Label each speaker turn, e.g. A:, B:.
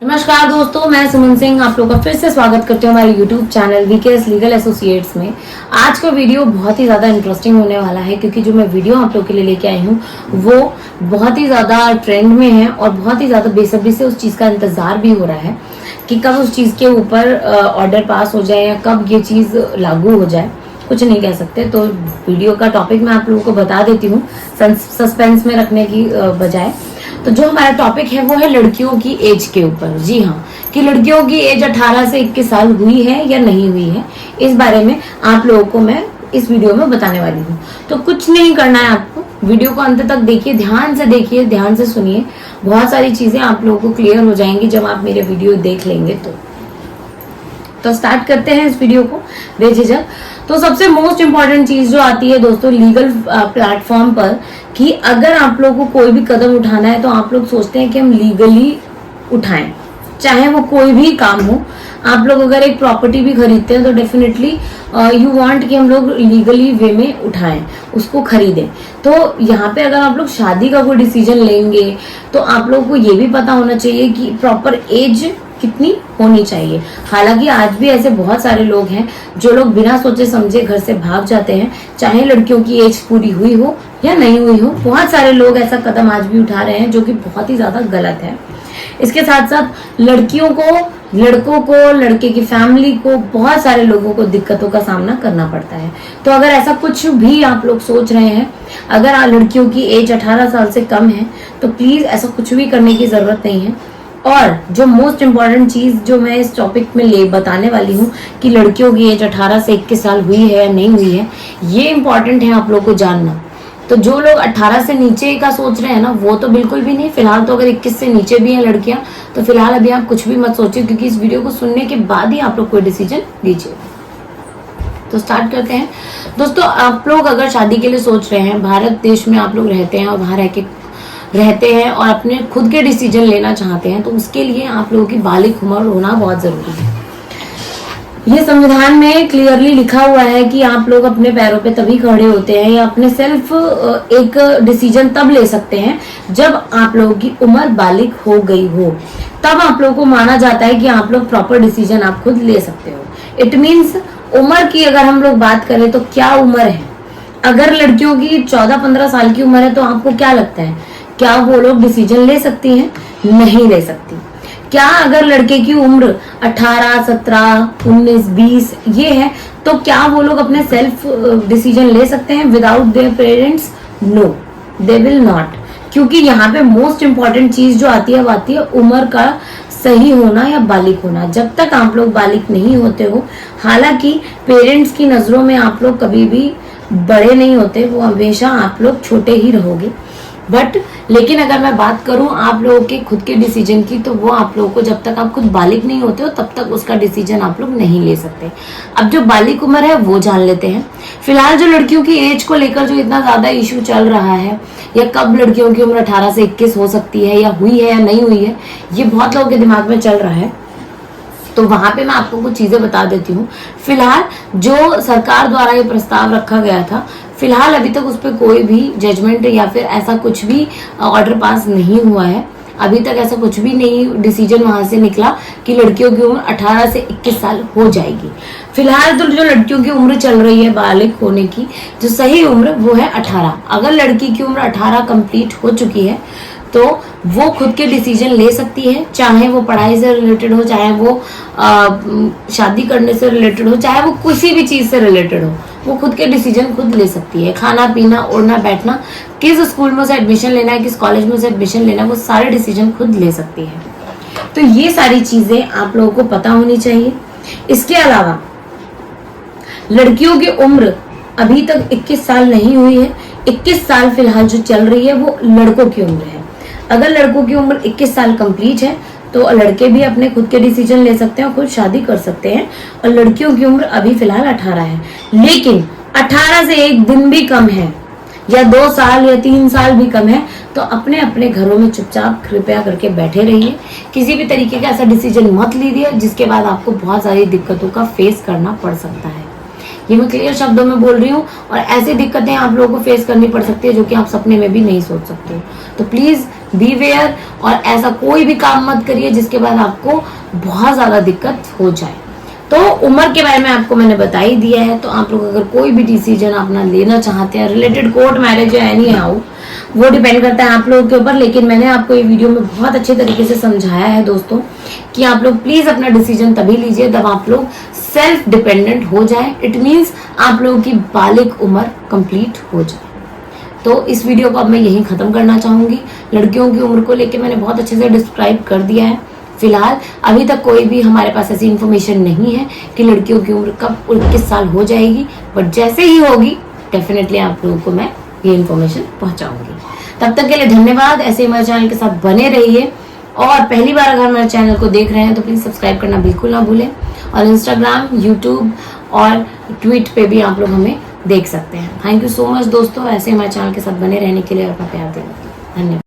A: नमस्कार दोस्तों, मैं सुमन सिंह आप लोगों का फिर से स्वागत करती हूँ हमारे YouTube channel VKS legal associates में। आज का वीडियो बहुत ही ज़्यादा इंटरेस्टिंग होने वाला है क्योंकि जो मैं वीडियो आप लोगों के लिए लेके आई हूँ वो बहुत ही ज़्यादा ट्रेंड में है और बहुत ही ज़्यादा बेसब्री से उस चीज़ का इंतज़ार भी हो रहा है कि कब उस चीज़ के ऊपर ऑर्डर पास हो जाए या कब ये चीज़ लागू हो जाए। कुछ नहीं कह सकते। तो वीडियो का टॉपिक मैं आप लोगों को बता देती हूँ सस्पेंस में रखने की बजाय। तो जो हमारा टॉपिक है वो है लड़कियों की एज के ऊपर। जी हाँ, कि लड़कियों की एज 18 से 21 साल हुई है या नहीं हुई है, इस बारे में आप लोगों को मैं इस वीडियो में बताने वाली हूँ। तो कुछ नहीं करना है आपको, वीडियो को अंत तक देखिए, ध्यान से देखिए, ध्यान से सुनिए। बहुत सारी चीजें आप लोगों को क्लियर हो जाएंगी जब आप मेरे वीडियो देख लेंगे। तो स्टार्ट करते हैं इस वीडियो को बेझिझक। तो सबसे मोस्ट इम्पॉर्टेंट चीज जो आती है दोस्तों लीगल प्लेटफॉर्म पर, कि अगर आप लोगों को कोई भी कदम उठाना है तो आप लोग सोचते हैं कि हम लीगली उठाएं, चाहे वो कोई भी काम हो। आप लोग अगर एक प्रॉपर्टी भी खरीदते हैं तो डेफिनेटली यू वांट कि हम लोग लीगली वे में उठाएं, उसको खरीदें। तो यहाँ पे अगर आप लोग शादी का कोई डिसीजन लेंगे तो आप लोगों को ये भी पता होना चाहिए कि प्रॉपर एज कितनी होनी चाहिए। हालांकि आज भी ऐसे बहुत सारे लोग हैं जो लोग बिना सोचे समझे घर से भाग जाते हैं, चाहे लड़कियों की एज पूरी हुई हो या नहीं हुई हो। बहुत सारे लोग ऐसा कदम आज भी उठा रहे हैं जो कि बहुत ही ज्यादा गलत है। इसके साथ साथ लड़कियों को, लड़कों को, लड़के की फैमिली को, बहुत सारे लोगों को दिक्कतों का सामना करना पड़ता है। तो अगर ऐसा कुछ भी आप लोग सोच रहे हैं, अगर लड़कियों की एज 18 साल से कम है तो प्लीज ऐसा कुछ भी करने की जरूरत नहीं है। और जो मोस्ट इम्पॉर्टेंट चीज जो मैं इस टॉपिक में बताने वाली हूँ कि लड़कियों की एज 18 से 21 साल हुई है या नहीं हुई है, ये इम्पॉर्टेंट है आप लोग को जानना। तो जो लोग 18 से नीचे का सोच रहे हैं ना, वो तो बिल्कुल भी नहीं। फिलहाल तो अगर 21 से नीचे भी हैं लड़कियां तो फिलहाल अभी आप कुछ भी मत सोचिए, क्योंकि इस वीडियो को सुनने के बाद ही आप लोग कोई डिसीजन लीजिए। तो स्टार्ट करते हैं दोस्तों। आप लोग अगर शादी के लिए सोच रहे हैं, भारत देश में आप लोग रहते हैं और वहां रहते हैं और अपने खुद के डिसीजन लेना चाहते हैं, तो उसके लिए आप लोगों की बालिग उम्र होना बहुत जरूरी है। ये संविधान में क्लियरली लिखा हुआ है कि आप लोग अपने पैरों पे तभी खड़े होते हैं या अपने सेल्फ एक डिसीजन तब ले सकते हैं जब आप लोगों की उम्र बालिग हो गई हो। तब आप लोगों को माना जाता है कि आप लोग प्रॉपर डिसीजन आप खुद ले सकते हो। इट मीन्स उम्र की अगर हम लोग बात करें तो क्या उम्र है। अगर लड़कियों की 14-15 साल की उम्र है तो आपको क्या लगता है, क्या वो लोग डिसीजन ले सकती हैं? नहीं ले सकती। क्या अगर लड़के की उम्र 18, 17, 19, 20 ये है तो क्या वो लोग अपने सेल्फ डिसीजन ले सकते हैं without their parents? No, they will not. क्योंकि यहाँ पे मोस्ट इंपॉर्टेंट चीज जो आती है वो आती है उम्र का सही होना या बालिग होना। जब तक आप लोग बालिग नहीं होते हो, हालांकि पेरेंट्स की नजरों में आप लोग कभी भी बड़े नहीं होते, वो हमेशा आप लोग छोटे ही रहोगे। बट लेकिन अगर मैं बात करूं आप लोगों के खुद के डिसीजन की, तो वो आप लोगों को जब तक आप खुद बालिग नहीं होते हो तब तक उसका डिसीजन आप लोग नहीं ले सकते। अब जो बालिग उम्र है वो जान लेते हैं। फिलहाल जो लड़कियों की एज को लेकर जो इतना ज्यादा इशू चल रहा है, या कब लड़कियों की उम्र 18 से 21 हो सकती है या हुई है या नहीं हुई है, ये बहुत लोगों के दिमाग में चल रहा है। तो वहां पे मैं आपको कुछ चीजें बता देती हूँ। फिलहाल जो सरकार द्वारा ये प्रस्ताव रखा गया था, फिलहाल अभी तक उस पर कोई भी जजमेंट या फिर ऐसा कुछ भी ऑर्डर पास नहीं हुआ है। अभी तक ऐसा कुछ भी नहीं डिसीजन वहां से निकला कि लड़कियों की उम्र 18 से 21 साल हो जाएगी। फिलहाल तो जो लड़कियों की उम्र चल रही है बालिग होने की, जो सही उम्र वो है 18। अगर लड़की की उम्र 18 कंप्लीट हो चुकी है तो वो खुद के डिसीजन ले सकती है, चाहे वो पढ़ाई से रिलेटेड हो, चाहे वो शादी करने से रिलेटेड हो, चाहे वो किसी भी चीज से रिलेटेड हो, वो खुद के डिसीजन खुद ले सकती है। खाना पीना, उड़ना बैठना, किस स्कूल में उसे एडमिशन लेना है, किस कॉलेज में उसे एडमिशन लेना है, वो सारे डिसीजन खुद ले सकती है। तो ये सारी चीजें आप लोगों को पता होनी चाहिए। इसके अलावा लड़कियों की उम्र अभी तक 21 साल नहीं हुई है। 21 साल फिलहाल जो चल रही है वो लड़कों की उम्र है। अगर लड़कों की उम्र 21 साल कंप्लीट है तो लड़के भी अपने खुद के डिसीजन ले सकते हैं और खुद शादी कर सकते हैं। और लड़कियों की उम्र अभी फिलहाल 18 है, लेकिन 18 से एक दिन भी कम है या 2 साल या 3 साल भी कम है तो अपने अपने घरों में चुपचाप कृपया करके बैठे रहिए। किसी भी तरीके का ऐसा डिसीजन मत लीजिए जिसके बाद आपको बहुत सारी दिक्कतों का फेस करना पड़ सकता है। ये मैं क्लियर शब्दों में बोल रही हूँ, और ऐसी दिक्कतें आप लोगों को फेस करनी पड़ सकती है जो कि आप सपने में भी नहीं सोच सकते। तो प्लीज बीवेयर, और ऐसा कोई भी काम मत करिए जिसके बाद आपको बहुत ज्यादा दिक्कत हो जाए। तो उम्र के बारे में आपको मैंने बता ही दिया है। तो आप लोग अगर कोई भी डिसीजन अपना लेना चाहते हैं रिलेटेड कोर्ट मैरिज या एनी हाउ, वो डिपेंड करता है आप लोगों के ऊपर, लेकिन मैंने आपको ये वीडियो में बहुत अच्छे तरीके से समझाया है दोस्तों कि आप लोग प्लीज अपना डिसीजन तभी लीजिए जब आप लोग सेल्फ डिपेंडेंट हो जाए। इट मीन्स आप लोगों की बालिग उम्र कंप्लीट हो जाए। तो इस वीडियो को अब मैं यहीं खत्म करना चाहूंगी। लड़कियों की उम्र को लेकर मैंने बहुत अच्छे से डिस्क्राइब कर दिया है। फिलहाल अभी तक कोई भी हमारे पास ऐसी इन्फॉर्मेशन नहीं है कि लड़कियों की उम्र कब 21 साल हो जाएगी, बट जैसे ही होगी डेफिनेटली आप लोगों को मैं ये इन्फॉर्मेशन पहुंचाऊंगी। तब तक के लिए धन्यवाद। ऐसे ही मेरे चैनल के साथ बने रहिए, और पहली बार अगर मेरे चैनल को देख रहे हैं तो प्लीज सब्सक्राइब करना बिल्कुल ना भूलें। और इंस्टाग्राम, यूट्यूब और ट्वीट पे भी आप लोग हमें देख सकते हैं। थैंक यू सो मच दोस्तों, ऐसे हमारे चैनल के साथ बने रहने के लिए और अपना प्यार देने के लिए। धन्यवाद।